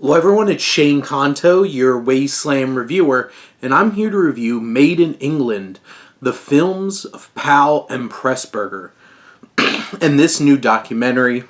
Hello everyone, it's Shane Conto, your Wasteland reviewer, and I'm here to review Made in England, the films of Powell and Pressburger. And this new documentary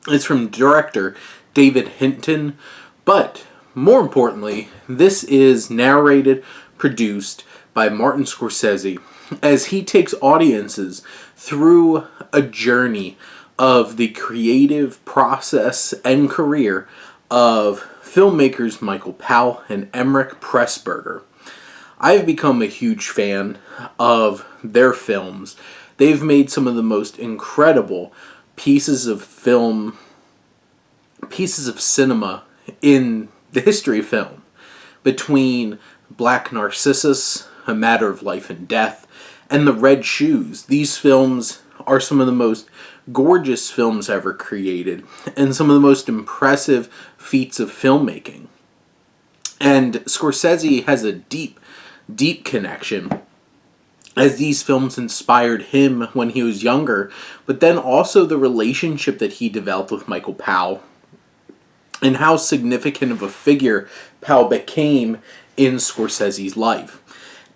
is from director David Hinton, but more importantly, this is narrated, produced by Martin Scorsese, as he takes audiences through a journey of the creative process and career of filmmakers Michael Powell and Emmerich Pressburger. I've become a huge fan of their films. They've made some of the most incredible pieces of cinema in the history of film. Between Black Narcissus, A Matter of Life and Death, and The Red Shoes, these films are some of the most gorgeous films ever created and some of the most impressive feats of filmmaking. And Scorsese has a deep connection, as these films inspired him when he was younger, but then also the relationship that he developed with Michael Powell and how significant of a figure Powell became in Scorsese's life.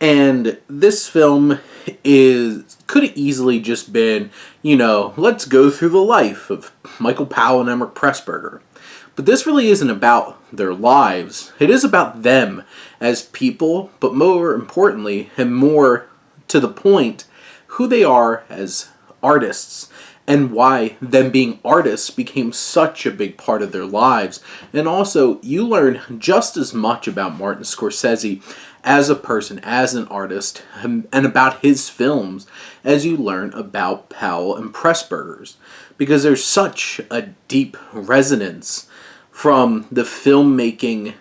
And this film could have easily just been, let's go through the life of Michael Powell and Emmerich Pressburger. But this really isn't about their lives. It is about them as people, but more importantly, and more to the point, who they are as artists and why them being artists became such a big part of their lives. And also, you learn just as much about Martin Scorsese as a person, as an artist, and about his films as you learn about Powell and Pressburgers. Because there's such a deep resonance from the filmmaking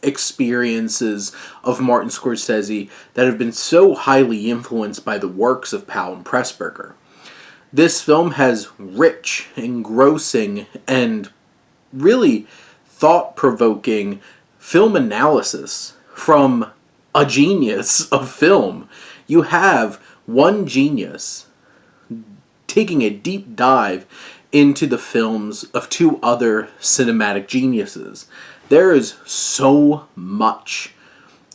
experiences of Martin Scorsese that have been so highly influenced by the works of Powell and Pressburger. This film has rich, engrossing, and really thought-provoking film analysis from a genius of film. You have one genius taking a deep dive into the films of two other cinematic geniuses. There is so much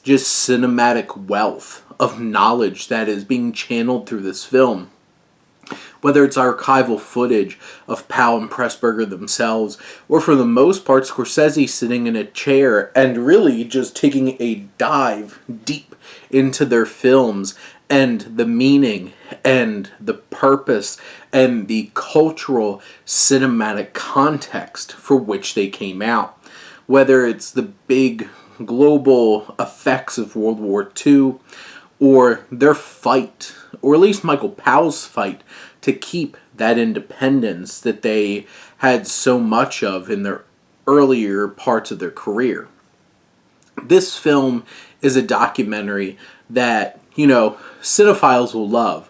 just cinematic wealth of knowledge that is being channeled through this film. Whether it's archival footage of Powell and Pressburger themselves, or for the most part, Scorsese sitting in a chair and really just taking a dive deep into their films and the meaning and the purpose and the cultural cinematic context for which they came out. Whether it's the big global effects of World War II, or their fight, or at least Michael Powell's fight, to keep that independence that they had so much of in their earlier parts of their career. This film is a documentary that, cinephiles will love.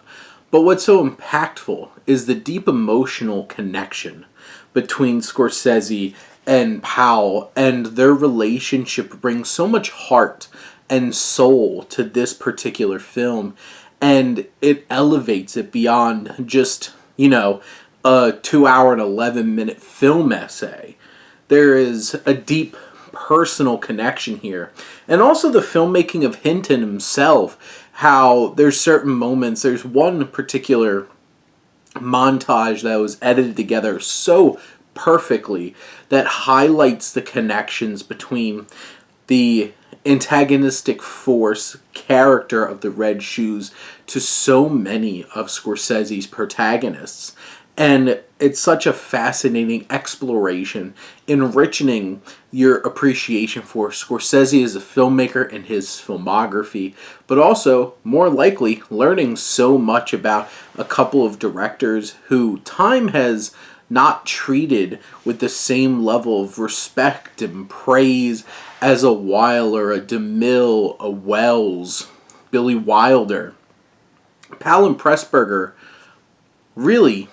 But what's so impactful is the deep emotional connection between Scorsese and Powell, and their relationship brings so much heart and soul to this particular film, and it elevates it beyond just, a 2 hour and 11-minute film essay. There is a deep personal connection here. And also the filmmaking of Hinton himself, how there's certain moments, there's one particular montage that was edited together so perfectly that highlights the connections between the antagonistic force character of the Red Shoes to so many of Scorsese's protagonists. And it's such a fascinating exploration, enriching your appreciation for Scorsese as a filmmaker and his filmography, but also, more likely, learning so much about a couple of directors who time has not treated with the same level of respect and praise as a Wyler, a DeMille, a Wells, Billy Wilder. Powell and Pressburger really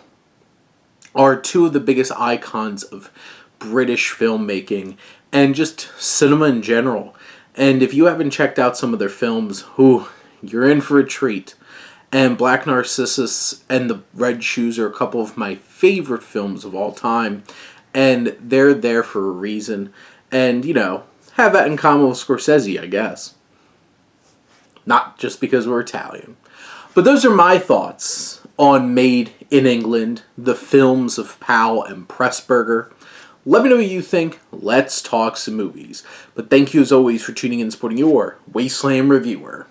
are two of the biggest icons of British filmmaking and just cinema in general. And if you haven't checked out some of their films, you're in for a treat. And Black Narcissus and The Red Shoes are a couple of my favorite films of all time. And they're there for a reason. and, have that in common with Scorsese, I guess. Not just because we're Italian. But those are my thoughts on Made in England, the films of Powell and Pressburger. Let me know what you think. Let's talk some movies. But thank you as always for tuning in and supporting your Wasteland Reviewer.